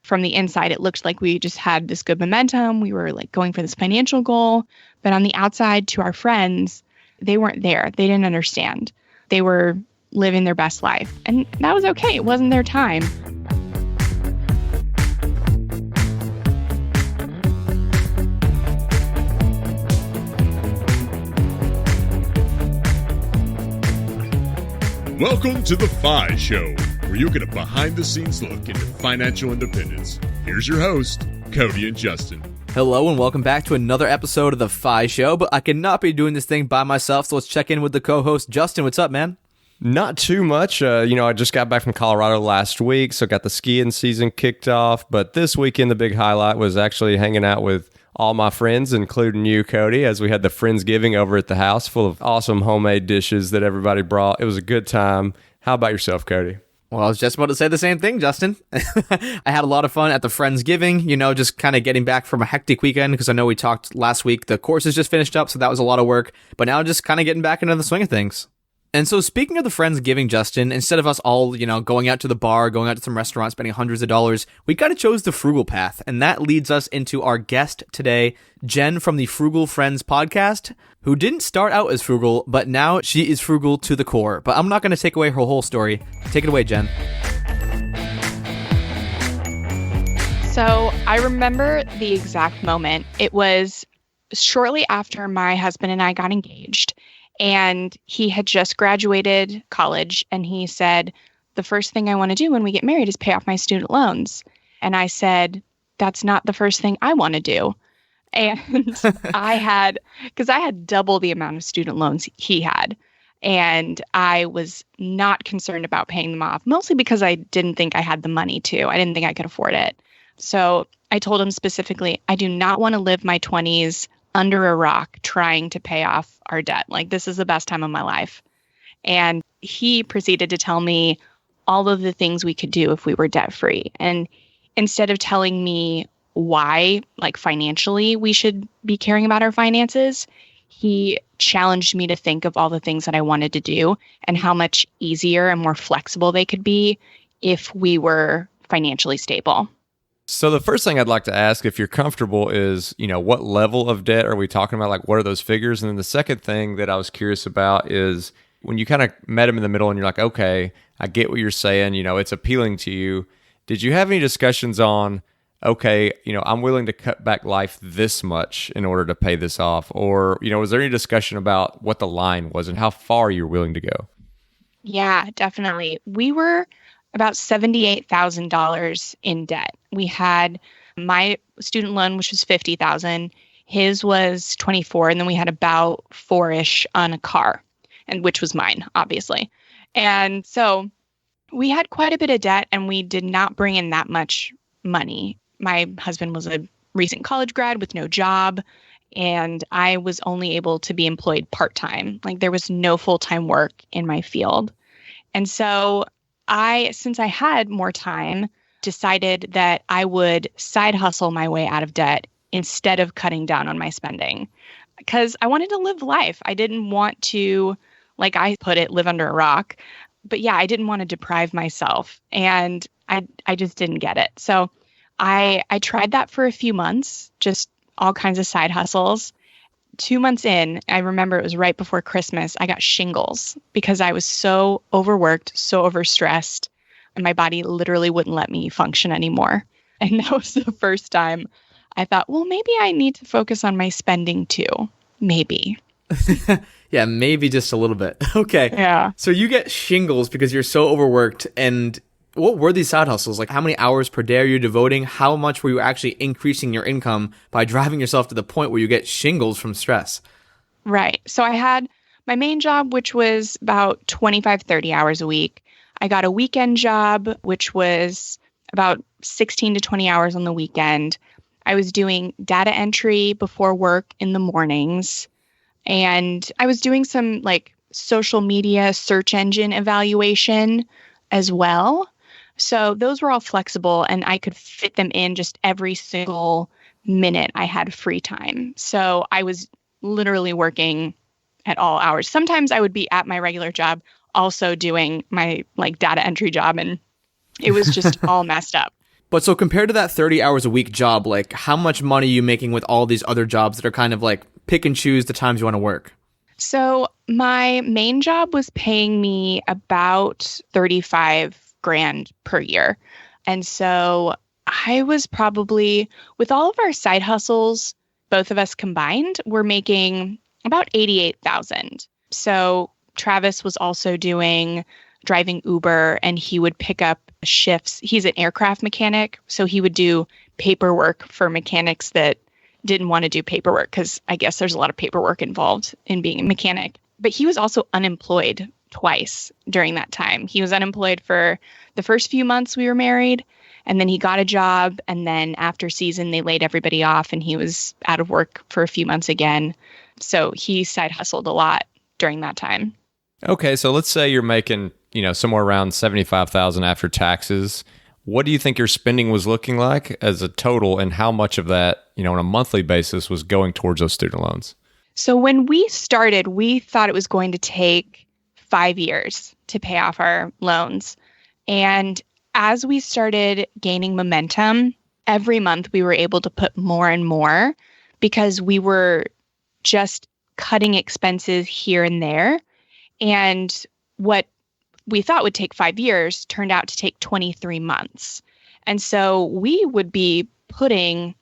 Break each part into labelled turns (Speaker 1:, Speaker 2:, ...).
Speaker 1: from the inside, it looked like we just had this good momentum. We were like going for this financial goal. But on the outside, to our friends, they weren't there. They didn't understand. They were living their best life. And that was okay. It wasn't their time.
Speaker 2: Welcome to The Fi Show, where you get a behind-the-scenes look into financial independence. Here's your host, Cody and Justin.
Speaker 3: Hello and welcome back to another episode of The Fi Show, but I cannot be doing this thing by myself, so let's check in with the co-host, Justin. What's up, man?
Speaker 4: Not too much. I just got back from Colorado last week, so got the skiing season kicked off. But this weekend, the big highlight was actually hanging out with all my friends, including you, Cody, as we had the Friendsgiving over at the house full of awesome homemade dishes that everybody brought. It was a good time. How about yourself, Cody?
Speaker 3: Well, I was just about to say the same thing, Justin. I had a lot of fun at the Friendsgiving, just kind of getting back from a hectic weekend, because I know we talked last week. The courses just finished up, so that was a lot of work. But now just kind of getting back into the swing of things. And so speaking of the Friendsgiving, Justin, instead of us all, going out to the bar, going out to some restaurants, spending hundreds of dollars, we kind of chose the frugal path. And that leads us into our guest today, Jen from the Frugal Friends podcast, who didn't start out as frugal, but now she is frugal to the core. But I'm not going to take away her whole story. Take it away, Jen.
Speaker 1: So I remember the exact moment. It was shortly after my husband and I got engaged. And he had just graduated college, and he said, the first thing I want to do when we get married is pay off my student loans. And I said, that's not the first thing I want to do. And because I had double the amount of student loans he had. And I was not concerned about paying them off, mostly because I didn't think I had the money to. I didn't think I could afford it. So I told him specifically, I do not want to live my 20s under a rock trying to pay off our debt. Like, this is the best time of my life. And he proceeded to tell me all of the things we could do if we were debt free. And instead of telling me why, like financially, we should be caring about our finances, he challenged me to think of all the things that I wanted to do and how much easier and more flexible they could be if we were financially stable.
Speaker 4: So the first thing I'd like to ask, if you're comfortable, is, what level of debt are we talking about? Like, what are those figures? And then the second thing that I was curious about is when you kind of met him in the middle and you're like, okay, I get what you're saying, it's appealing to you. Did you have any discussions on, okay, I'm willing to cut back life this much in order to pay this off? Or, was there any discussion about what the line was and how far you're willing to go?
Speaker 1: Yeah, definitely. We were about $78,000 in debt. We had my student loan, which was $50,000. His was $24,000, and then we had about $4,000-ish on a car, and which was mine, obviously. And so we had quite a bit of debt, and we did not bring in that much money. My husband was a recent college grad with no job, and I was only able to be employed part-time. Like, there was no full-time work in my field. And so since I had more time, decided that I would side hustle my way out of debt instead of cutting down on my spending, because I wanted to live life. I didn't want to, like I put it, live under a rock. But yeah, I didn't want to deprive myself, and I just didn't get it. So I tried that for a few months, just all kinds of side hustles. 2 months in, I remember it was right before Christmas, I got shingles because I was so overworked, so overstressed, and my body literally wouldn't let me function anymore. And that was the first time I thought, well, maybe I need to focus on my spending too. Maybe.
Speaker 3: Yeah, maybe just a little bit. Okay.
Speaker 1: Yeah.
Speaker 3: So you get shingles because you're so overworked. And what were these side hustles? Like, how many hours per day are you devoting? How much were you actually increasing your income by driving yourself to the point where you get shingles from stress?
Speaker 1: Right. So I had my main job, which was about 25, 30 hours a week. I got a weekend job, which was about 16 to 20 hours on the weekend. I was doing data entry before work in the mornings. And I was doing some like social media search engine evaluation as well. So those were all flexible, and I could fit them in just every single minute I had free time. So I was literally working at all hours. Sometimes I would be at my regular job also doing my like data entry job, and it was just all messed up.
Speaker 3: But so compared to that 30 hours a week job, like how much money are you making with all these other jobs that are kind of like pick and choose the times you want to work?
Speaker 1: So my main job was paying me about 35 grand per year. And so I was probably, with all of our side hustles, both of us combined, we're making about 88,000. So Travis was also driving Uber, and he would pick up shifts. He's an aircraft mechanic, so he would do paperwork for mechanics that didn't want to do paperwork, because I guess there's a lot of paperwork involved in being a mechanic. But he was also unemployed twice during that time. He was unemployed for the first few months we were married, and then he got a job, and then after season, they laid everybody off, and he was out of work for a few months again. So he side hustled a lot during that time.
Speaker 4: Okay, so let's say you're making, somewhere around 75,000 after taxes. What do you think your spending was looking like as a total, and how much of that, on a monthly basis was going towards those student loans?
Speaker 1: So when we started, we thought it was going to take 5 years to pay off our loans. And as we started gaining momentum, every month we were able to put more and more, because we were just cutting expenses here and there. And what we thought would take 5 years turned out to take 23 months. And so we would be putting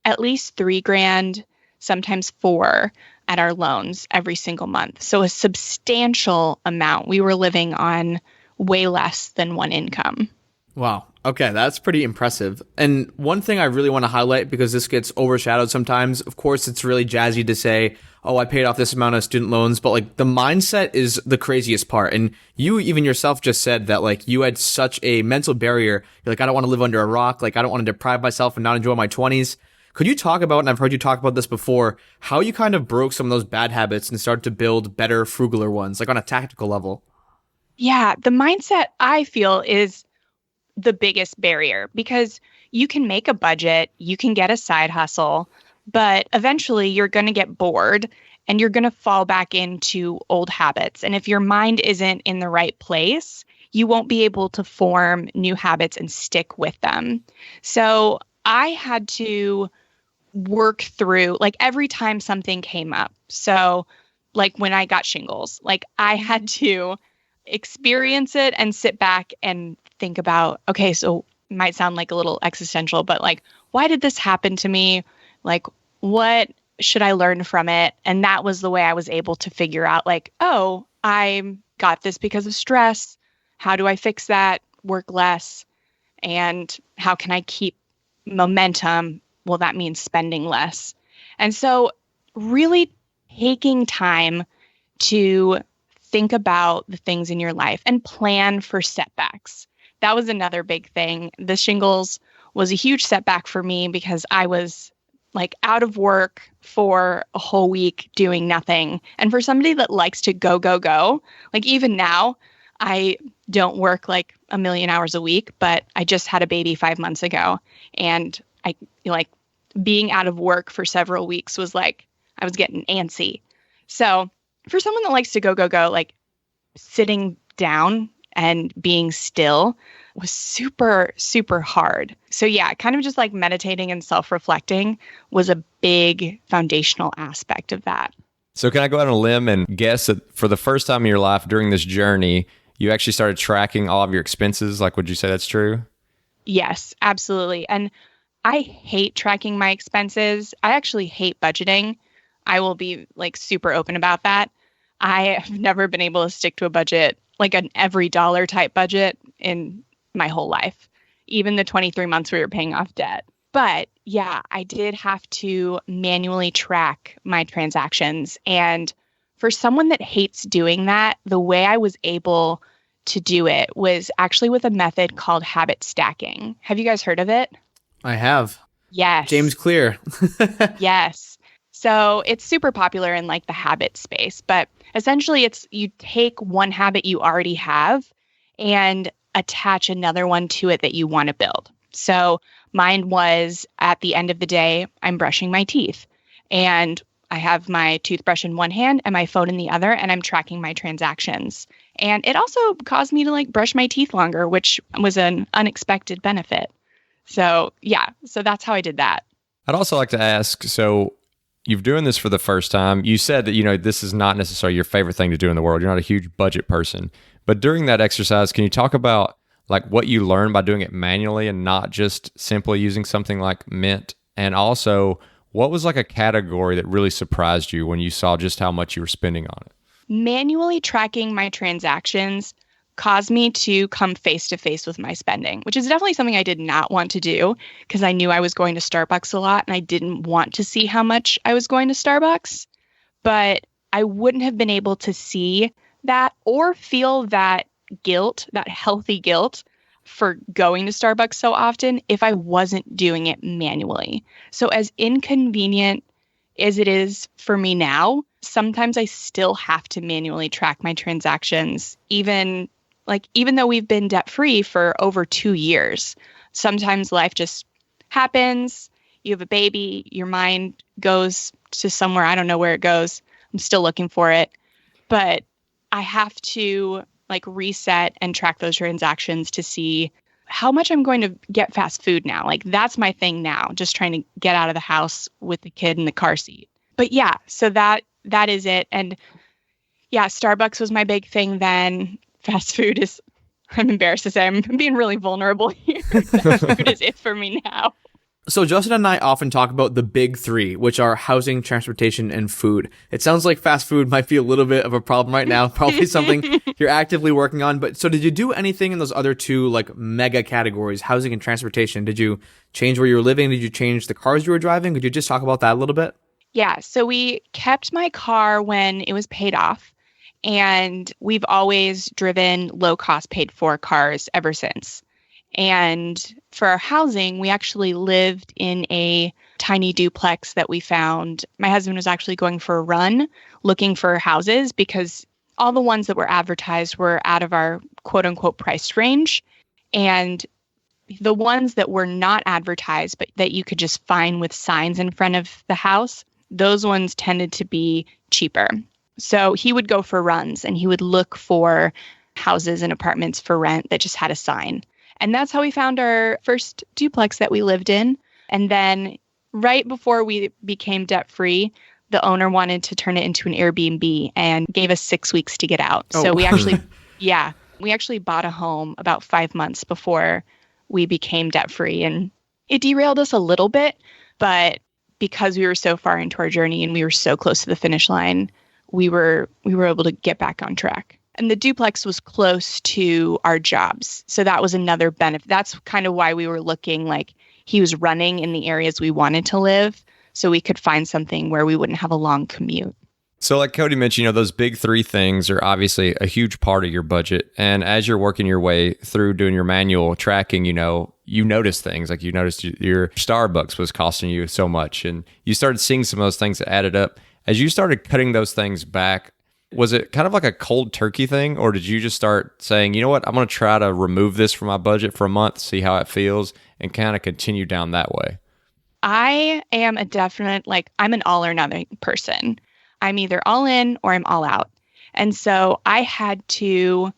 Speaker 1: at least 3 grand, sometimes 4, at our loans every single month. So a substantial amount. We were living on way less than one income.
Speaker 3: Wow. Okay, that's pretty impressive. And one thing I really want to highlight, because this gets overshadowed sometimes, of course, it's really jazzy to say, oh, I paid off this amount of student loans, but like the mindset is the craziest part. And you even yourself just said that like you had such a mental barrier. You're like, I don't want to live under a rock. Like, I don't want to deprive myself and not enjoy my 20s. Could you talk about, and I've heard you talk about this before, how you kind of broke some of those bad habits and started to build better, frugaler ones, like on a tactical level?
Speaker 1: Yeah, the mindset, I feel, is the biggest barrier, because you can make a budget, you can get a side hustle, but eventually you're going to get bored and you're going to fall back into old habits. And if your mind isn't in the right place, you won't be able to form new habits and stick with them. So I had to work through, like, every time something came up. So like when I got shingles, like I had to experience it and sit back and think about, okay, so it might sound like a little existential, but like, why did this happen to me? Like, what should I learn from it? And that was the way I was able to figure out, like, oh, I got this because of stress. How do I fix that? Work less. And how can I keep momentum? Well, that means spending less. And so really taking time to think about the things in your life and plan for setbacks. That was another big thing. The shingles was a huge setback for me, because I was like out of work for a whole week doing nothing. And for somebody that likes to go, like even now, I don't work like a million hours a week, but I just had a baby 5 months ago. And I like being out of work for several weeks was like, I was getting antsy. So for someone that likes to go, like sitting down and being still was super, super hard. So yeah, kind of just like meditating and self-reflecting was a big foundational aspect of that.
Speaker 4: So can I go out on a limb and guess that for the first time in your life during this journey, you actually started tracking all of your expenses? Like, would you say that's true?
Speaker 1: Yes, absolutely. And I hate tracking my expenses. I actually hate budgeting. I will be like super open about that. I have never been able to stick to a budget, like an every dollar type budget, in my whole life, even the 23 months we were paying off debt. But yeah, I did have to manually track my transactions. And for someone that hates doing that, the way I was able to do it was actually with a method called habit stacking. Have you guys heard of it?
Speaker 3: I have.
Speaker 1: Yes.
Speaker 3: James Clear.
Speaker 1: Yes. So it's super popular in like the habit space, but essentially it's you take one habit you already have and attach another one to it that you want to build. So mine was, at the end of the day, I'm brushing my teeth, and I have my toothbrush in one hand and my phone in the other, and I'm tracking my transactions. And it also caused me to like brush my teeth longer, which was an unexpected benefit. So yeah, so that's how I did that.
Speaker 4: I'd also like to ask, so you're doing this for the first time. You said that, this is not necessarily your favorite thing to do in the world. You're not a huge budget person. But during that exercise, can you talk about like what you learned by doing it manually and not just simply using something like Mint? And also, what was like a category that really surprised you when you saw just how much you were spending on it?
Speaker 1: Manually tracking my transactions caused me to come face to face with my spending, which is definitely something I did not want to do because I knew I was going to Starbucks a lot and I didn't want to see how much I was going to Starbucks. But I wouldn't have been able to see that or feel that guilt, that healthy guilt for going to Starbucks so often if I wasn't doing it manually. So as inconvenient as it is for me now, sometimes I still have to manually track my transactions, even though we've been debt-free for over 2 years. Sometimes life just happens. You have a baby, your mind goes to somewhere. I don't know where it goes. I'm still looking for it. But I have to reset and track those transactions to see how much I'm going to get fast food now. That's my thing now, just trying to get out of the house with the kid in the car seat. But yeah, so that is it. And yeah, Starbucks was my big thing then. Fast food is, I'm embarrassed to say, I'm being really vulnerable here. Fast food is it for me now.
Speaker 3: So Justin and I often talk about the big three, which are housing, transportation, and food. It sounds like fast food might be a little bit of a problem right now, probably something you're actively working on. But so did you do anything in those other two mega categories, housing and transportation? Did you change where you were living? Did you change the cars you were driving? Could you just talk about that a little bit?
Speaker 1: Yeah, so we kept my car when it was paid off. And we've always driven low-cost paid-for cars ever since. And for our housing, we actually lived in a tiny duplex that we found. My husband was actually going for a run looking for houses because all the ones that were advertised were out of our quote-unquote price range. And the ones that were not advertised, but that you could just find with signs in front of the house, those ones tended to be cheaper. So he would go for runs and he would look for houses and apartments for rent that just had a sign. And that's how we found our first duplex that we lived in. And then right before we became debt-free, the owner wanted to turn it into an Airbnb and gave us 6 weeks to get out.
Speaker 3: Oh.
Speaker 1: So we actually bought a home about 5 months before we became debt-free. And it derailed us a little bit, but because we were so far into our journey and we were so close to the finish line, we were able to get back on track. And the duplex was close to our jobs. So that was another benefit. That's kind of why we were looking he was running in the areas we wanted to live so we could find something where we wouldn't have a long commute.
Speaker 4: So like Cody mentioned, those big three things are obviously a huge part of your budget. And as you're working your way through doing your manual tracking, you notice things like you noticed your Starbucks was costing you so much and you started seeing some of those things that added up. As you started cutting those things back, was it kind of like a cold turkey thing? Or did you just start saying, you know what, I'm going to try to remove this from my budget for a month, see how it feels, and kind of continue down that way?
Speaker 1: I am a definite, I'm an all or nothing person. I'm either all in or I'm all out. And so I had to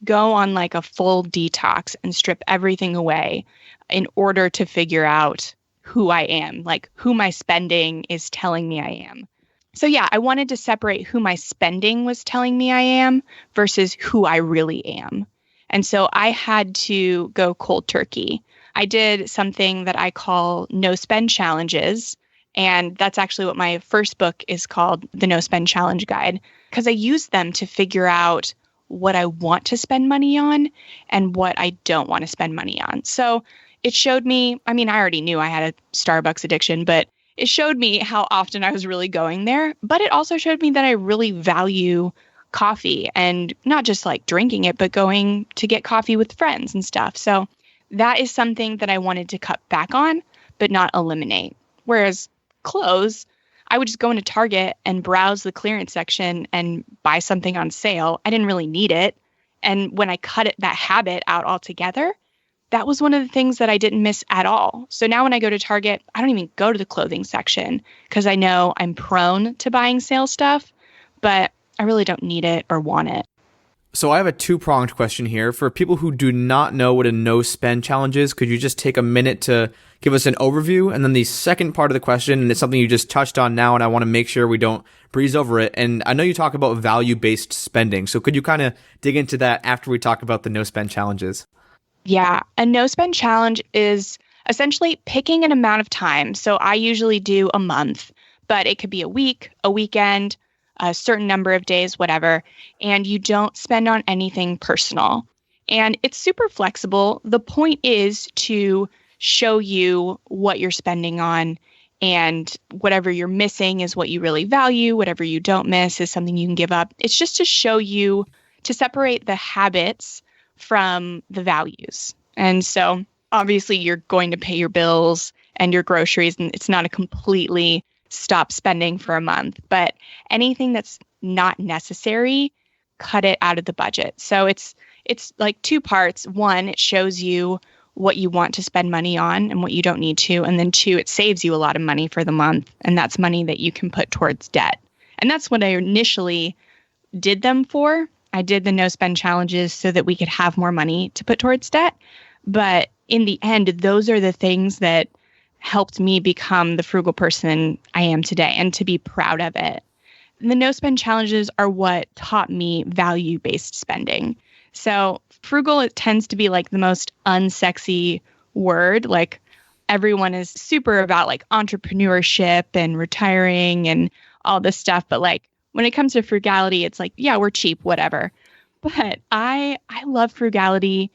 Speaker 1: go on a full detox and strip everything away in order to figure out who I am, who my spending is telling me I am. So yeah, I wanted to separate who my spending was telling me I am versus who I really am. And so I had to go cold turkey. I did something that I call no spend challenges. And that's actually what my first book is called, the No Spend Challenge Guide, because I used them to figure out what I want to spend money on and what I don't want to spend money on. So it showed me, I already knew I had a Starbucks addiction, but it showed me how often I was really going there. But it also showed me that I really value coffee and not just drinking it, but going to get coffee with friends and stuff. So that is something that I wanted to cut back on, but not eliminate. Whereas clothes, I would just go into Target and browse the clearance section and buy something on sale. I didn't really need it. And when I cut that habit out altogether, that was one of the things that I didn't miss at all. So now when I go to Target, I don't even go to the clothing section because I know I'm prone to buying sale stuff, but I really don't need it or want it.
Speaker 3: So I have a two-pronged question here. For people who do not know what a no-spend challenge is, could you just take a minute to give us an overview? And then the second part of the question, and it's something you just touched on now, and I want to make sure we don't breeze over it. And I know you talk about value-based spending. So could you kind of dig into that after we talk about the no-spend challenges?
Speaker 1: Yeah, a no-spend challenge is essentially picking an amount of time. So I usually do a month, but it could be a week, a weekend, a certain number of days, whatever, and you don't spend on anything personal. And it's super flexible. The point is to show you what you're spending on, and whatever you're missing is what you really value. Whatever you don't miss is something you can give up. It's just to show you, to separate the habits from the values. And so obviously you're going to pay your bills and your groceries, and it's not a completely stop spending for a month, but anything that's not necessary, cut it out of the budget. So it's like two parts. One, it shows you what you want to spend money on and what you don't need to. And then two, it saves you a lot of money for the month. And that's money that you can put towards debt. And that's what I initially did them for. I did the no spend challenges so that we could have more money to put towards debt. But in the end, those are the things that helped me become the frugal person I am today and to be proud of it. And the no spend challenges are what taught me value-based spending. So frugal, it tends to be like the most unsexy word. Like everyone is super about like entrepreneurship and retiring and all this stuff. But like when it comes to frugality, it's like, yeah, we're cheap, whatever. But I love frugality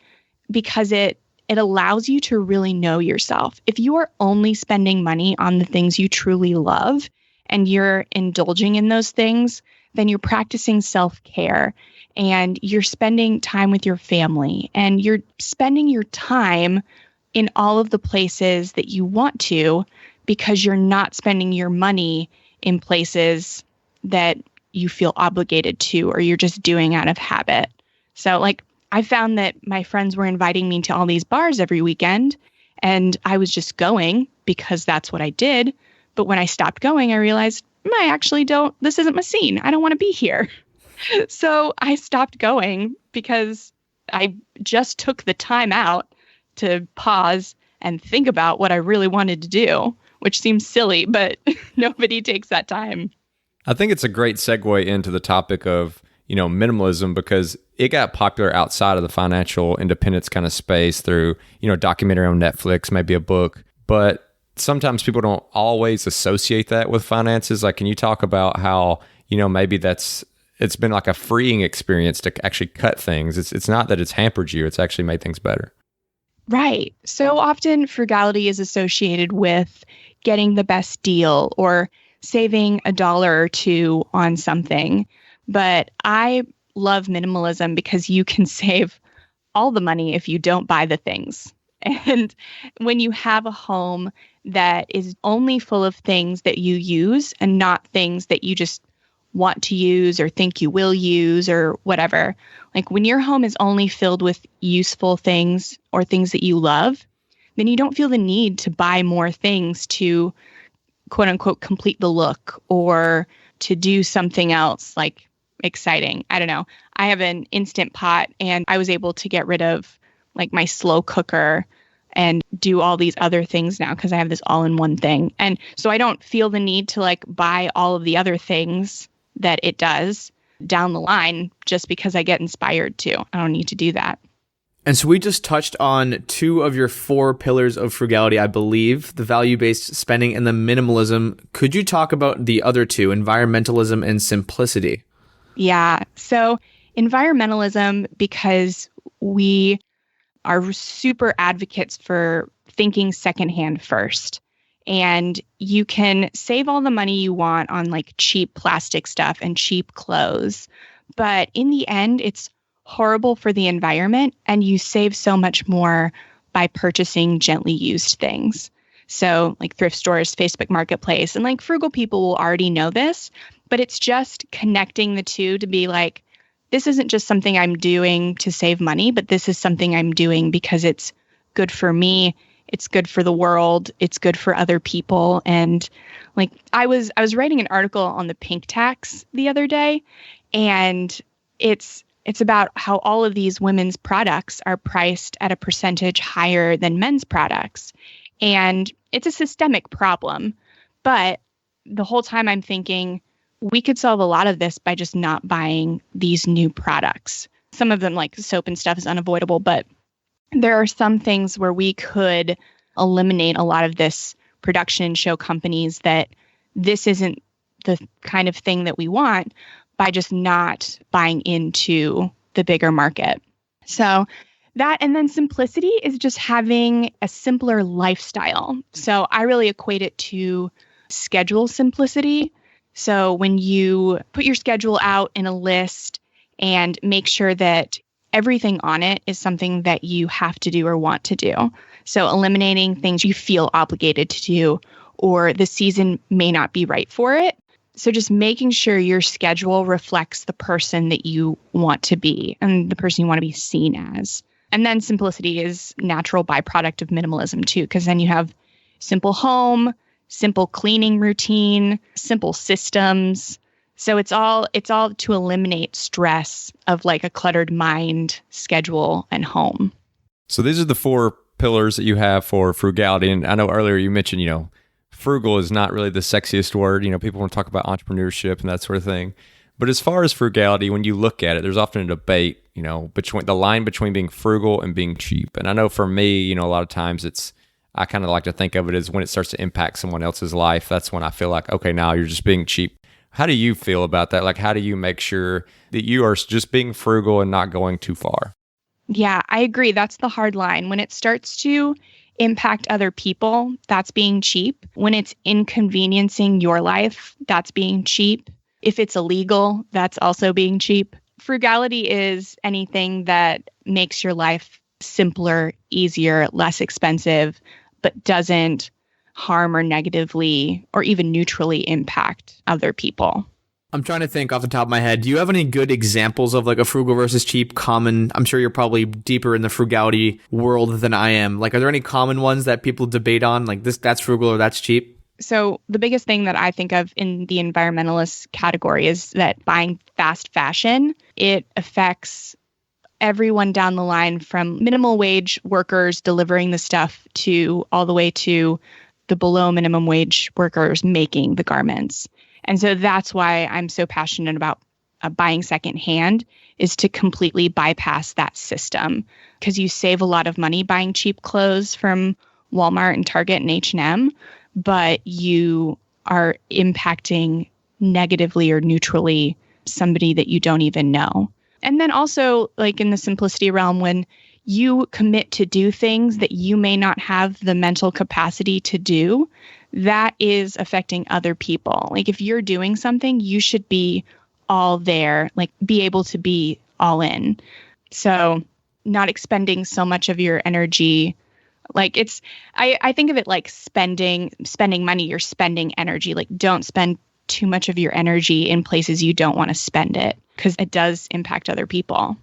Speaker 1: because it allows you to really know yourself. If you are only spending money on the things you truly love and you're indulging in those things, then you're practicing self-care and you're spending time with your family and you're spending your time in all of the places that you want to, because you're not spending your money in places that you feel obligated to, or you're just doing out of habit. So like, I found that my friends were inviting me to all these bars every weekend, and I was just going because that's what I did. But when I stopped going, I realized I actually this isn't my scene. I don't want to be here. So I stopped going because I just took the time out to pause and think about what I really wanted to do, which seems silly, but nobody takes that time.
Speaker 4: I think it's a great segue into the topic of, minimalism, because it got popular outside of the financial independence kind of space through, a documentary on Netflix, maybe a book. But sometimes people don't always associate that with finances. Like, can you talk about how, maybe it's been like a freeing experience to actually cut things? It's not that it's hampered you, it's actually made things better.
Speaker 1: Right. So often frugality is associated with getting the best deal or saving $1 or $2 on something. But I love minimalism because you can save all the money if you don't buy the things. And when you have a home that is only full of things that you use and not things that you just want to use or think you will use or whatever, like when your home is only filled with useful things or things that you love, then you don't feel the need to buy more things to quote unquote complete the look or to do something else like exciting. I don't know. I have an Instant Pot and I was able to get rid of like my slow cooker and do all these other things now because I have this all-in-one thing. And so I don't feel the need to like buy all of the other things that it does down the line just because I get inspired to. I don't need to do that.
Speaker 3: And so we just touched on 2 of your 4 pillars of frugality, I believe, the value-based spending and the minimalism. Could you talk about the other 2, environmentalism and simplicity?
Speaker 1: Yeah. So environmentalism, because we are super advocates for thinking secondhand first. And you can save all the money you want on like cheap plastic stuff and cheap clothes. But in the end, it's horrible for the environment, and you save so much more by purchasing gently used things. So like thrift stores, Facebook Marketplace, and like frugal people will already know this, but it's just connecting the two to be like, this isn't just something I'm doing to save money, but this is something I'm doing because it's good for me. It's good for the world. It's good for other people. And like I was writing an article on the pink tax the other day, and it's it's about how all of these women's products are priced at a percentage higher than men's products. And it's a systemic problem. But the whole time I'm thinking, we could solve a lot of this by just not buying these new products. Some of them, like soap and stuff, is unavoidable, but there are some things where we could eliminate a lot of this production and show companies that this isn't the kind of thing that we want by just not buying into the bigger market. So that, and then simplicity is just having a simpler lifestyle. So I really equate it to schedule simplicity. So when you put your schedule out in a list and make sure that everything on it is something that you have to do or want to do. So eliminating things you feel obligated to do or the season may not be right for it. So just making sure your schedule reflects the person that you want to be and the person you want to be seen as. And then simplicity is natural byproduct of minimalism too, because then you have simple home, simple cleaning routine, simple systems. So it's all to eliminate stress of like a cluttered mind, schedule, and home.
Speaker 4: So these are the 4 pillars that you have for frugality. And I know earlier you mentioned, frugal is not really the sexiest word. People want to talk about entrepreneurship and that sort of thing. But as far as frugality, when you look at it, there's often a debate, between the line between being frugal and being cheap. And I know for me, a lot of times I kind of like to think of it as when it starts to impact someone else's life. That's when I feel like, okay, now you're just being cheap. How do you feel about that? Like, how do you make sure that you are just being frugal and not going too far?
Speaker 1: Yeah, I agree. That's the hard line. When it starts to impact other people, that's being cheap. When it's inconveniencing your life, that's being cheap. If it's illegal, that's also being cheap. Frugality is anything that makes your life simpler, easier, less expensive, but doesn't harm or negatively or even neutrally impact other people.
Speaker 3: I'm trying to think off the top of my head. Do you have any good examples of like a frugal versus cheap common? I'm sure you're probably deeper in the frugality world than I am. Like, are there any common ones that people debate on? Like that's frugal or that's cheap?
Speaker 1: So the biggest thing that I think of in the environmentalist category is that buying fast fashion, it affects everyone down the line from minimal wage workers delivering the stuff to all the way to the below minimum wage workers making the garments. And so that's why I'm so passionate about buying secondhand, is to completely bypass that system, because you save a lot of money buying cheap clothes from Walmart and Target and H&M, but you are impacting negatively or neutrally somebody that you don't even know. And then also, like in the simplicity realm, when you commit to do things that you may not have the mental capacity to do, that is affecting other people. Like if you're doing something, you should be all there, like be able to be all in. So not expending so much of your energy. Like I think of it like spending money, you're spending energy. Like don't spend too much of your energy in places you don't want to spend it, because it does impact other people.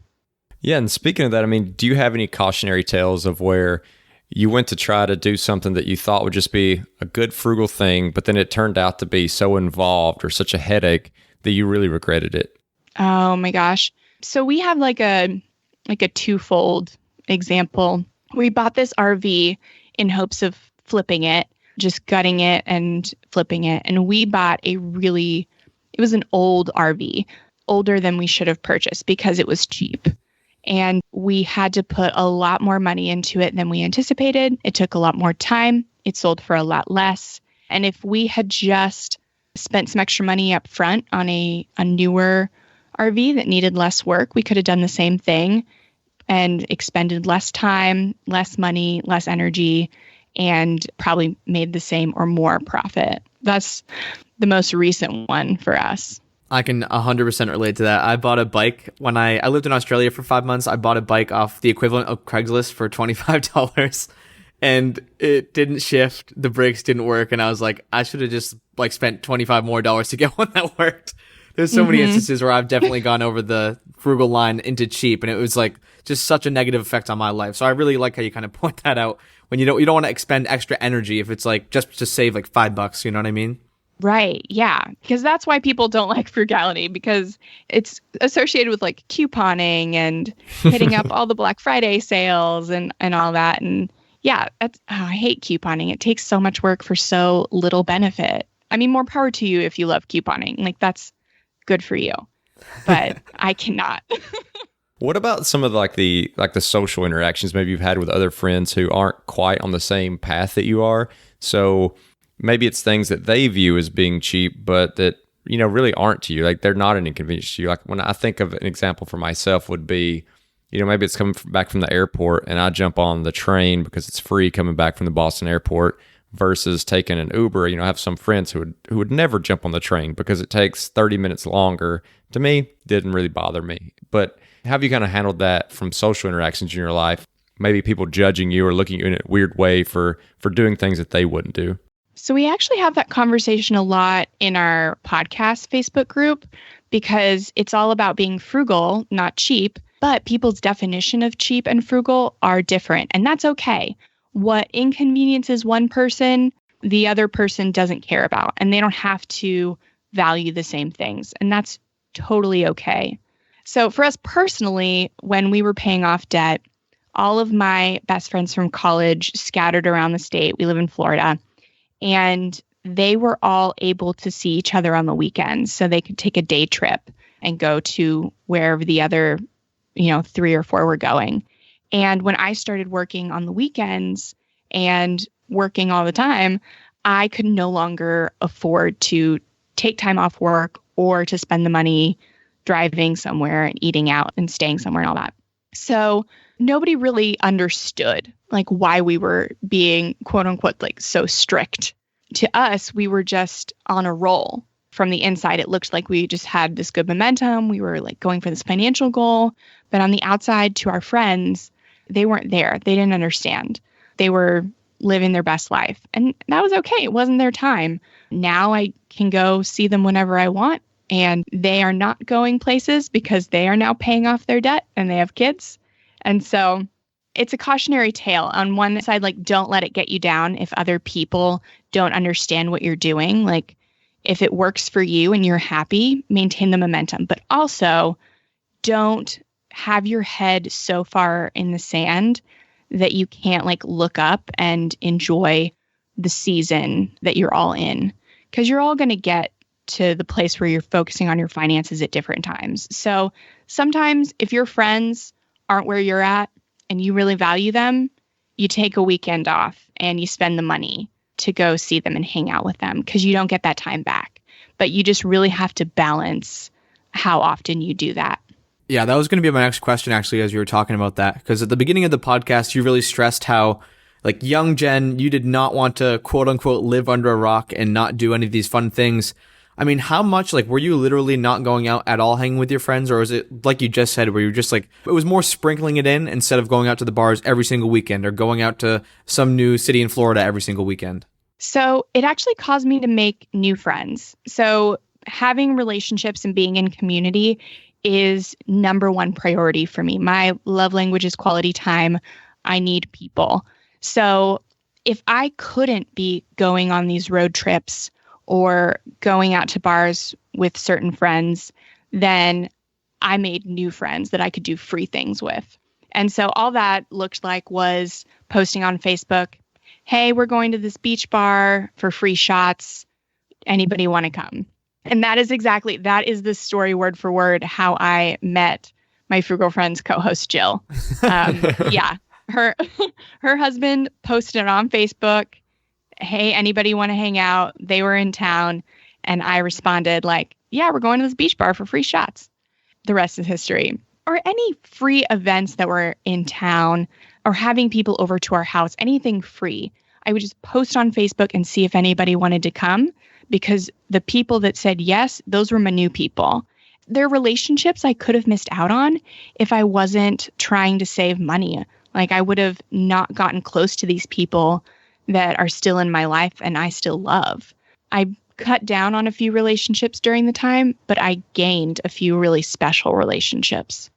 Speaker 4: Yeah, and speaking of that, I mean, do you have any cautionary tales of where you went to try to do something that you thought would just be a good frugal thing, but then it turned out to be so involved or such a headache that you really regretted it?
Speaker 1: Oh my gosh. So we have like a twofold example. We bought this RV in hopes of flipping it, just gutting it and flipping it. And we bought it was an old RV, older than we should have purchased because it was cheap. And we had to put a lot more money into it than we anticipated. It took a lot more time. It sold for a lot less. And if we had just spent some extra money up front on a newer RV that needed less work, we could have done the same thing and expended less time, less money, less energy, and probably made the same or more profit. That's the most recent one for us.
Speaker 3: I can 100% relate to that. I bought a bike when I lived in Australia for 5 months. I bought a bike off the equivalent of Craigslist for $25 and it didn't shift. The brakes didn't work. And I was like, I should have just like spent $25 more to get one that worked. There's so many instances where I've definitely gone over the frugal line into cheap, and it was like just such a negative effect on my life. So I really like how you kind of point that out when you don't want to expend extra energy if it's like just to save like $5, you know what I mean?
Speaker 1: Right. Yeah. Because that's why people don't like frugality, because it's associated with like couponing and hitting up all the Black Friday sales and all that. And yeah, I hate couponing. It takes so much work for so little benefit. I mean, more power to you if you love couponing. Like, that's good for you. But I cannot.
Speaker 4: What about some of the social interactions maybe you've had with other friends who aren't quite on the same path that you are? So maybe it's things that they view as being cheap, but that, really aren't to you. Like, they're not an inconvenience to you. Like, when I think of an example for myself would be, maybe it's coming back from the airport and I jump on the train because it's free coming back from the Boston airport versus taking an Uber. I have some friends who would never jump on the train because it takes 30 minutes longer. To me, didn't really bother me. But how have you kind of handled that from social interactions in your life? Maybe people judging you or looking at you in a weird way for doing things that they wouldn't do.
Speaker 1: So we actually have that conversation a lot in our podcast Facebook group, because it's all about being frugal, not cheap. But people's definition of cheap and frugal are different, and that's okay. What inconveniences one person, the other person doesn't care about, and they don't have to value the same things, and that's totally okay. So for us personally, when we were paying off debt, all of my best friends from college scattered around the state. We live in Florida, and they were all able to see each other on the weekends, so they could take a day trip and go to wherever the other 3 or 4 were going. And when I started working on the weekends and working all the time, I could no longer afford to take time off work or to spend the money driving somewhere and eating out and staying somewhere and all that. So nobody really understood like why we were being quote unquote like so strict. To us, we were just on a roll. From the inside, it looked like we just had this good momentum. We were like going for this financial goal. But on the outside, to our friends, they weren't there. They didn't understand. They were living their best life. And that was okay. It wasn't their time. Now I can go see them whenever I want. And they are not going places because they are now paying off their debt and they have kids. And so it's a cautionary tale. On one side, like, don't let it get you down if other people don't understand what you're doing. Like, if it works for you and you're happy, maintain the momentum. But also, don't have your head so far in the sand that you can't like look up and enjoy the season that you're all in. Because you're all going to get to the place where you're focusing on your finances at different times. So sometimes if your friends aren't where you're at and you really value them, you take a weekend off and you spend the money to go see them and hang out with them, because you don't get that time back. But you just really have to balance how often you do that.
Speaker 3: Yeah, that was going to be my next question, actually, as you were talking about that. Because at the beginning of the podcast, you really stressed how, like, young Jen, you did not want to, quote unquote, live under a rock and not do any of these fun things. I mean, how much, like, were you literally not going out at all hanging with your friends? Or is it, like you just said, where you're just like, it was more sprinkling it in instead of going out to the bars every single weekend or going out to some new city in Florida every single weekend?
Speaker 1: So it actually caused me to make new friends. So having relationships and being in community is number one priority for me. My love language is quality time. I need people. So if I couldn't be going on these road trips or going out to bars with certain friends, then I made new friends that I could do free things with. And so all that looked like was posting on Facebook, hey, we're going to this beach bar for free shots. Anybody want to come? And that is the story word for word how I met my Frugal Friends co-host, Jill. Yeah, her husband posted it on Facebook. Hey, anybody want to hang out? They were in town. And I responded like, yeah, we're going to this beach bar for free shots. The rest is history. Or any free events that were in town or having people over to our house, anything free. I would just post on Facebook and see if anybody wanted to come, because the people that said yes, those were my new people. There are relationships I could have missed out on if I wasn't trying to save money. Like, I would have not gotten close to these people that are still in my life and I still love. I cut down on a few relationships during the time, but I gained a few really special relationships.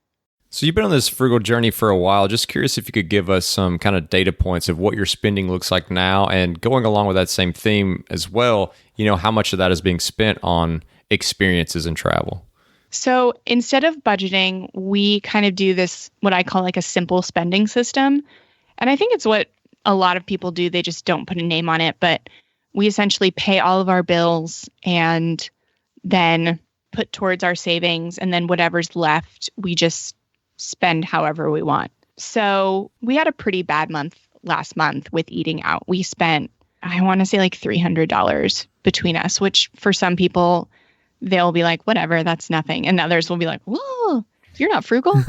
Speaker 4: So you've been on this frugal journey for a while. Just curious if you could give us some kind of data points of what your spending looks like now, and going along with that same theme as well, how much of that is being spent on experiences and travel.
Speaker 1: So instead of budgeting, we kind of do this, what I call like a simple spending system. And I think it's what a lot of people do. They just don't put a name on it, but we essentially pay all of our bills and then put towards our savings. And then whatever's left, we just spend however we want. So we had a pretty bad month last month with eating out. We spent, I want to say like $300 between us, which for some people, they'll be like, whatever, that's nothing. And others will be like, whoa, you're not frugal.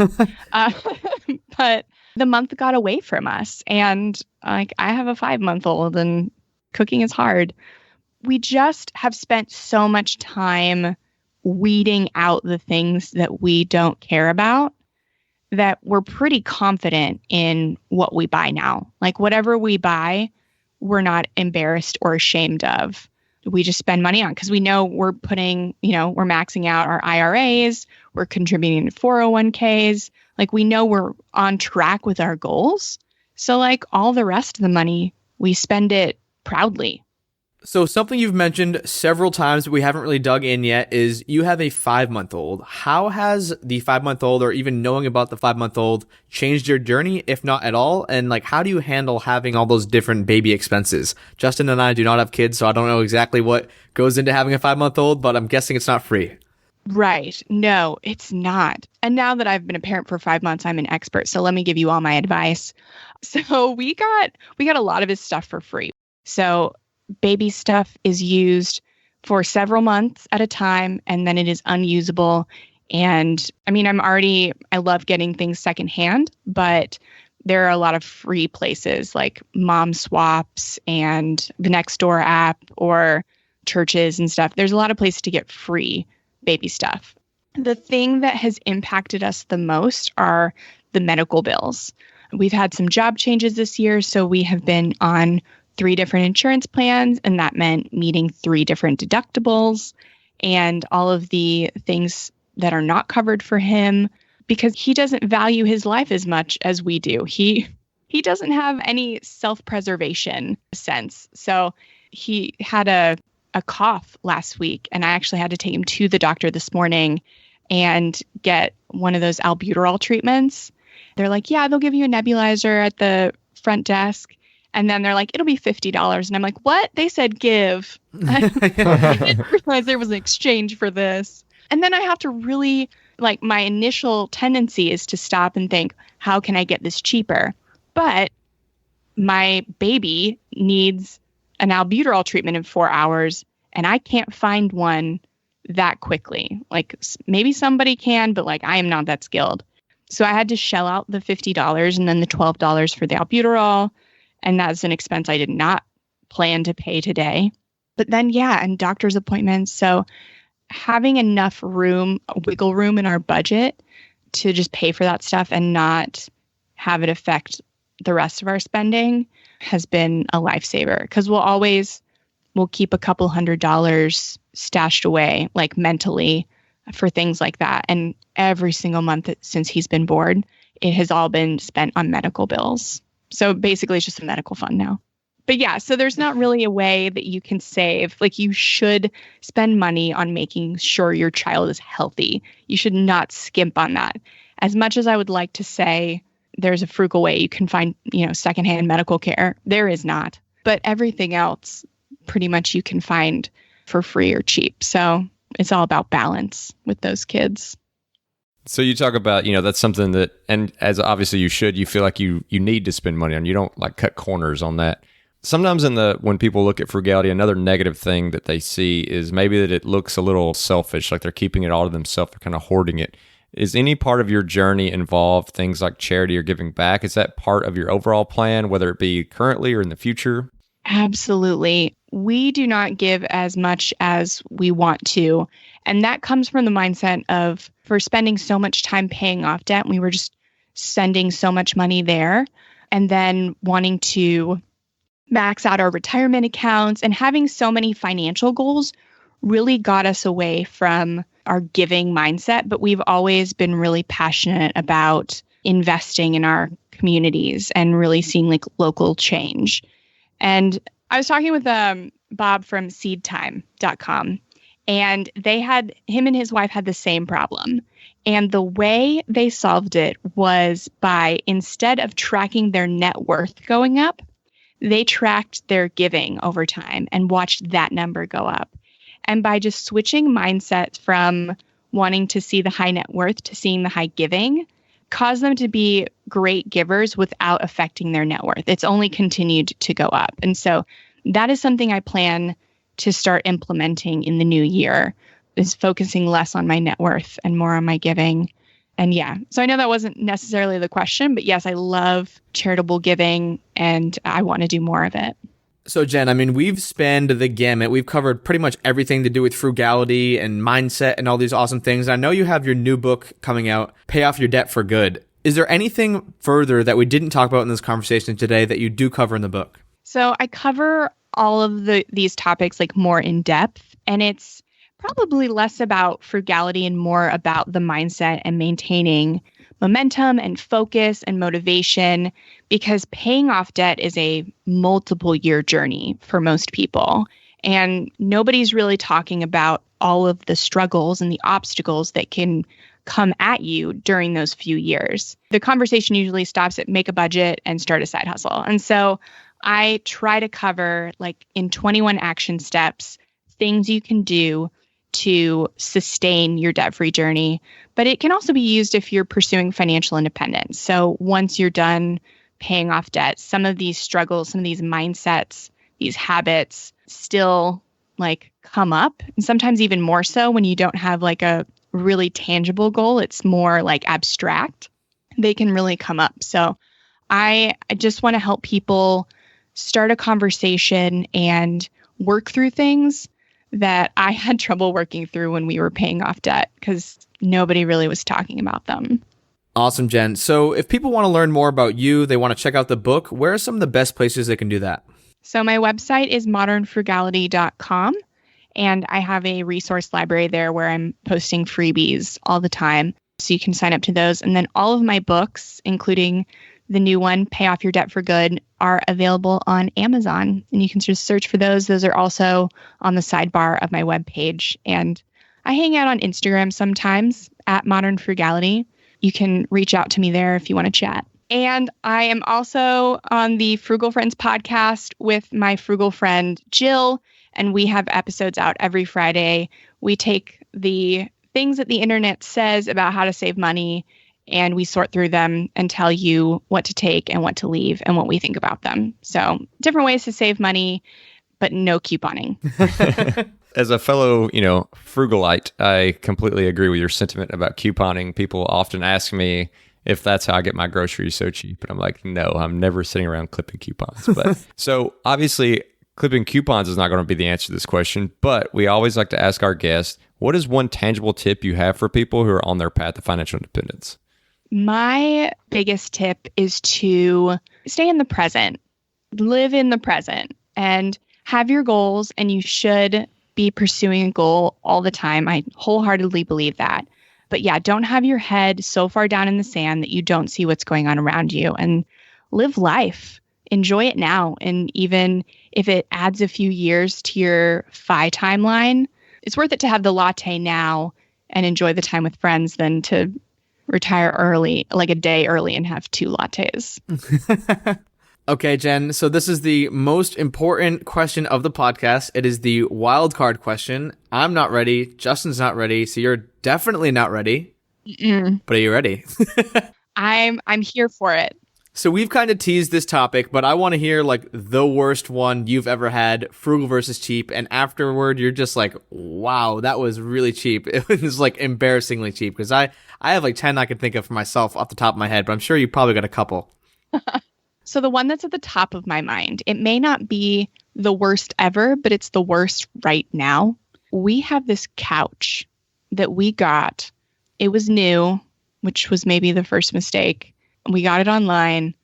Speaker 1: But the month got away from us. And like, I have a 5-month-old and cooking is hard. We just have spent so much time weeding out the things that we don't care about that we're pretty confident in what we buy now. Like whatever we buy, we're not embarrassed or ashamed of. We just spend money on because we know we're putting, we're maxing out our IRAs, we're contributing to 401ks. Like we know we're on track with our goals. So like all the rest of the money, we spend it proudly.
Speaker 3: So something you've mentioned several times but we haven't really dug in yet is you have a 5-month-old. How has the 5-month-old, or even knowing about the 5-month-old, changed your journey, if not at all? And like, how do you handle having all those different baby expenses? Justin and I do not have kids, so I don't know exactly what goes into having a 5-month-old, but I'm guessing it's not free.
Speaker 1: Right. No, it's not. And now that I've been a parent for 5 months, I'm an expert. So let me give you all my advice. So we got a lot of his stuff for free. So baby stuff is used for several months at a time, and then it is unusable. And I mean, I love getting things secondhand, but there are a lot of free places like Mom Swaps and the Nextdoor app or churches and stuff. There's a lot of places to get free baby stuff. The thing that has impacted us the most are the medical bills. We've had some job changes this year, so we have been on 3 different insurance plans, and that meant meeting 3 different deductibles and all of the things that are not covered for him because he doesn't value his life as much as we do. He doesn't have any self-preservation sense. So he had a cough last week, and I actually had to take him to the doctor this morning and get one of those albuterol treatments. They're like, yeah, they'll give you a nebulizer at the front desk. And then they're like, it'll be $50. And I'm like, what? They said give. I didn't realize there was an exchange for this. And then I have to really, like, my initial tendency is to stop and think, how can I get this cheaper? But my baby needs an albuterol treatment in 4 hours, and I can't find one that quickly. Like, maybe somebody can, but like, I am not that skilled. So I had to shell out the $50 and then the $12 for the albuterol. And that's an expense I did not plan to pay today. But then, and doctor's appointments. So having enough wiggle room in our budget to just pay for that stuff and not have it affect the rest of our spending has been a lifesaver. Because we'll keep a couple $100 stashed away, like mentally, for things like that. And every single month since he's been born, it has all been spent on medical bills. So basically, it's just a medical fund now. But so there's not really a way that you can save. Like, you should spend money on making sure your child is healthy. You should not skimp on that. As much as I would like to say there's a frugal way you can find, secondhand medical care, there is not. But everything else, pretty much you can find for free or cheap. So it's all about balance with those kids.
Speaker 4: So you talk about, that's something that, and as obviously you feel like you need to spend money on. You don't like cut corners on that. Sometimes when people look at frugality, another negative thing that they see is maybe that it looks a little selfish, like they're keeping it all to themselves, they're kind of hoarding it. Is any part of your journey involved things like charity or giving back? Is that part of your overall plan, whether it be currently or in the future?
Speaker 1: Absolutely. We do not give as much as we want to. And that comes from the mindset of, for spending so much time paying off debt, we were just sending so much money there, and then wanting to max out our retirement accounts and having so many financial goals really got us away from our giving mindset, but we've always been really passionate about investing in our communities and really seeing like local change. And I was talking with Bob from seedtime.com, and him and his wife had the same problem. And the way they solved it was by, instead of tracking their net worth going up, they tracked their giving over time and watched that number go up. And by just switching mindsets from wanting to see the high net worth to seeing the high giving, caused them to be great givers without affecting their net worth. It's only continued to go up. And so that is something I plan to start implementing in the new year, is focusing less on my net worth and more on my giving. And yeah, so I know that wasn't necessarily the question, but yes, I love charitable giving and I want to do more of it.
Speaker 3: So Jen, I mean, we've spanned the gamut. We've covered pretty much everything to do with frugality and mindset and all these awesome things. I know you have your new book coming out, Pay Off Your Debt for Good. Is there anything further that we didn't talk about in this conversation today that you do cover in the book?
Speaker 1: So I cover all of these topics like more in depth, and it's probably less about frugality and more about the mindset and maintaining momentum and focus and motivation, because paying off debt is a multiple year journey for most people. And nobody's really talking about all of the struggles and the obstacles that can come at you during those few years. The conversation usually stops at make a budget and start a side hustle. And so I try to cover, like in 21 action steps, things you can do to sustain your debt-free journey. But it can also be used if you're pursuing financial independence. So once you're done paying off debt, some of these struggles, some of these mindsets, these habits still like come up. And sometimes even more so when you don't have like a really tangible goal. It's more like abstract. They can really come up. So I just want to help people start a conversation and work through things that I had trouble working through when we were paying off debt because nobody really was talking about them.
Speaker 3: Awesome, Jen. So if people want to learn more about you, they want to check out the book, where are some of the best places they can do that?
Speaker 1: So my website is modernfrugality.com, and I have a resource library there where I'm posting freebies all the time. So you can sign up to those. And then all of my books, including the new one, Pay Off Your Debt for Good, are available on Amazon. And you can just search for those. Those are also on the sidebar of my webpage. And I hang out on Instagram sometimes at Modern Frugality. You can reach out to me there if you want to chat. And I am also on the Frugal Friends podcast with my frugal friend, Jill. And we have episodes out every Friday. We take the things that the internet says about how to save money, and we sort through them and tell you what to take and what to leave and what we think about them. So different ways to save money, but no couponing.
Speaker 4: As a fellow, frugalite, I completely agree with your sentiment about couponing. People often ask me if that's how I get my groceries so cheap. And I'm like, no, I'm never sitting around clipping coupons. But so obviously clipping coupons is not going to be the answer to this question, but we always like to ask our guests, what is one tangible tip you have for people who are on their path to financial independence?
Speaker 1: My biggest tip is to stay in the present, live in the present, and have your goals, and you should be pursuing a goal all the time. I wholeheartedly believe that. But yeah, don't have your head so far down in the sand that you don't see what's going on around you, and live life. Enjoy it now. And even if it adds a few years to your FI timeline, it's worth it to have the latte now and enjoy the time with friends than to retire early, like a day early, and have 2 lattes.
Speaker 3: Okay, Jen. So this is the most important question of the podcast. It is the wild card question. I'm not ready. Justin's not ready. So you're definitely not ready.
Speaker 1: Mm-mm.
Speaker 3: But are you ready?
Speaker 1: I'm here for it.
Speaker 3: So we've kind of teased this topic, but I want to hear like the worst one you've ever had, frugal versus cheap. And afterward, you're just like, wow, that was really cheap. It was like embarrassingly cheap, because I have like 10 I can think of for myself off the top of my head, but I'm sure you probably got a couple.
Speaker 1: So the one that's at the top of my mind, it may not be the worst ever, but it's the worst right now. We have this couch that we got. It was new, which was maybe the first mistake. We got it online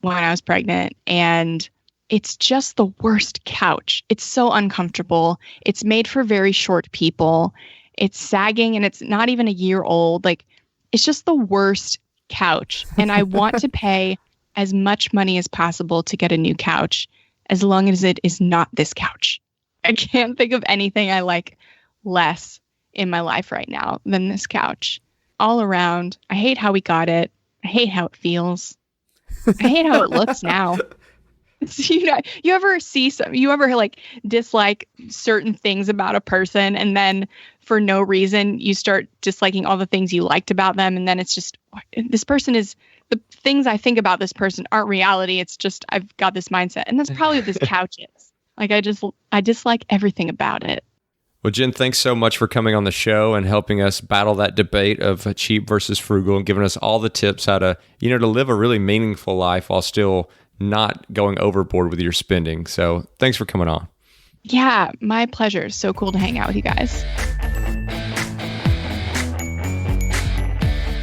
Speaker 1: when I was pregnant, and it's just the worst couch. It's so uncomfortable. It's made for very short people. It's sagging and it's not even a year old. Like, it's just the worst couch. And I want to pay as much money as possible to get a new couch, as long as it is not this couch. I can't think of anything I like less in my life right now than this couch. All around, I hate how we got it. I hate how it feels. I hate how it looks now. You ever like dislike certain things about a person, and then for no reason you start disliking all the things you liked about them, and then it's just, this person is, the things I think about this person aren't reality. It's just, I've got this mindset, and that's probably what this couch is. Like, I dislike everything about it.
Speaker 4: Well, Jen, thanks so much for coming on the show and helping us battle that debate of cheap versus frugal, and giving us all the tips how to, to live a really meaningful life while still not going overboard with your spending. So thanks for coming on.
Speaker 1: Yeah, my pleasure. So cool to hang out with you guys.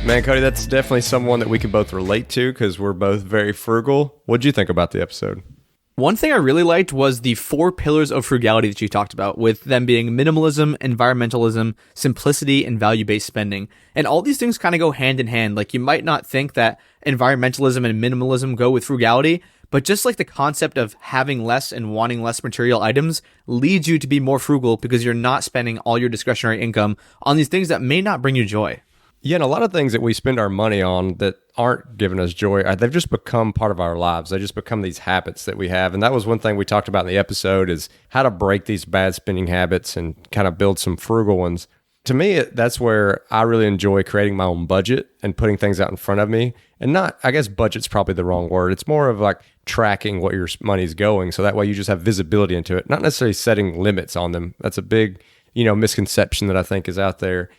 Speaker 4: Man, Cody, that's definitely someone that we can both relate to because we're both very frugal. What'd you think about the episode?
Speaker 3: One thing I really liked was the 4 pillars of frugality that you talked about, with them being minimalism, environmentalism, simplicity, and value-based spending. And all these things kind of go hand in hand. Like, you might not think that environmentalism and minimalism go with frugality, but just like the concept of having less and wanting less material items leads you to be more frugal because you're not spending all your discretionary income on these things that may not bring you joy.
Speaker 4: Yeah, and a lot of things that we spend our money on that aren't giving us joy, they've just become part of our lives. They just become these habits that we have. And that was one thing we talked about in the episode, is how to break these bad spending habits and kind of build some frugal ones. To me, that's where I really enjoy creating my own budget and putting things out in front of me. And not, I guess budget's probably the wrong word. It's more of like tracking what your money's going. So that way you just have visibility into it, not necessarily setting limits on them. That's a big, misconception that I think is out there.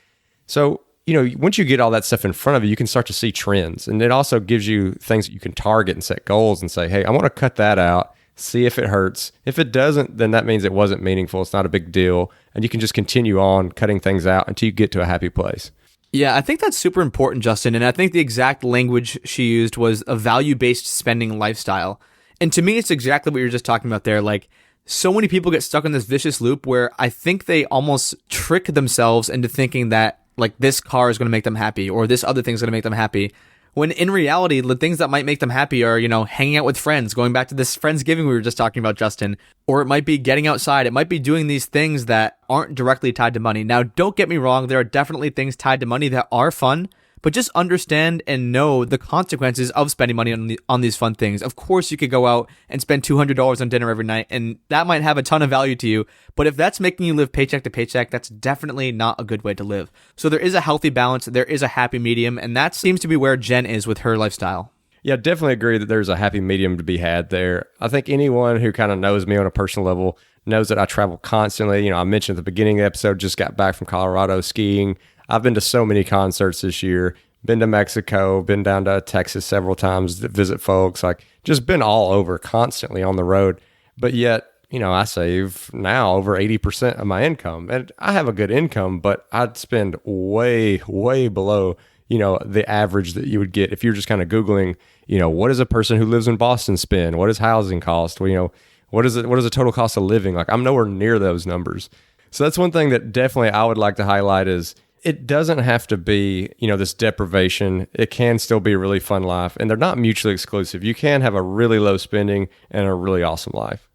Speaker 4: So, once you get all that stuff in front of you, you can start to see trends. And it also gives you things that you can target and set goals and say, hey, I want to cut that out, see if it hurts. If it doesn't, then that means it wasn't meaningful. It's not a big deal. And you can just continue on cutting things out until you get to a happy place.
Speaker 3: Yeah, I think that's super important, Justin. And I think the exact language she used was a value-based spending lifestyle. And to me, it's exactly what you're just talking about there. Like, so many people get stuck in this vicious loop where I think they almost trick themselves into thinking that, like, this car is going to make them happy or this other thing is going to make them happy. When in reality, the things that might make them happy are, hanging out with friends, going back to this Friendsgiving we were just talking about, Justin, or it might be getting outside. It might be doing these things that aren't directly tied to money. Now, don't get me wrong. There are definitely things tied to money that are fun, but just understand and know the consequences of spending money on these fun things. Of course, you could go out and spend $200 on dinner every night, and that might have a ton of value to you. But if that's making you live paycheck to paycheck, that's definitely not a good way to live. So there is a healthy balance. There is a happy medium, and that seems to be where Jen is with her lifestyle.
Speaker 4: Yeah, definitely agree that there's a happy medium to be had there. I think anyone who kind of knows me on a personal level knows that I travel constantly. I mentioned at the beginning of the episode, just got back from Colorado skiing. I've been to so many concerts this year, been to Mexico, been down to Texas several times to visit folks, like just been all over constantly on the road. But yet, I save now over 80% of my income, and I have a good income, but I'd spend way, way below, the average that you would get if you're just kind of Googling, what does a person who lives in Boston spend? What does housing cost? What is the total cost of living? Like, I'm nowhere near those numbers. So that's one thing that definitely I would like to highlight is, it doesn't have to be, this deprivation. It can still be a really fun life, and they're not mutually exclusive. You can have a really low spending and a really awesome life.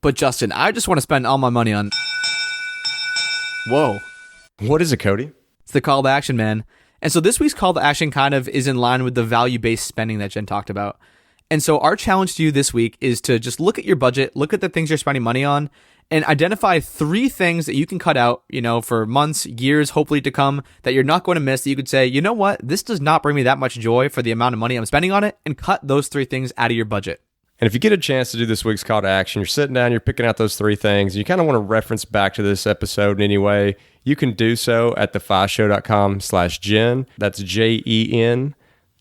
Speaker 3: But Justin, I just want to spend all my money on... Whoa.
Speaker 4: What is it, Cody?
Speaker 3: It's the call to action, man. And so this week's call to action kind of is in line with the value-based spending that Jen talked about. And so our challenge to you this week is to just look at your budget, look at the things you're spending money on, and identify 3 things that you can cut out, for months, years, hopefully to come, that you're not going to miss, that you could say, you know what, this does not bring me that much joy for the amount of money I'm spending on it, and cut those 3 things out of your budget.
Speaker 4: And if you get a chance to do this week's call to action, you're sitting down, you're picking out those 3 things, you kind of want to reference back to this episode in any way, you can do so at thefishow.com/Jen. That's JEN,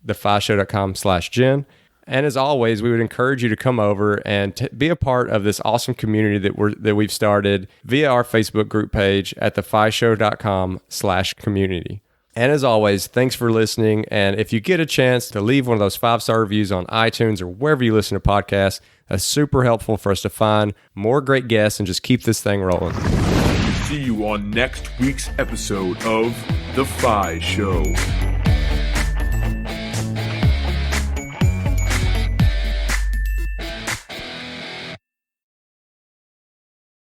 Speaker 4: thefishow.com/Jen. And as always, we would encourage you to come over and be a part of this awesome community that we've started via our Facebook group page at thefishow.com/community. And as always, thanks for listening. And if you get a chance to leave one of those 5-star reviews on iTunes or wherever you listen to podcasts, that's super helpful for us to find more great guests and just keep this thing rolling.
Speaker 2: see you on next week's episode of The Fi Show.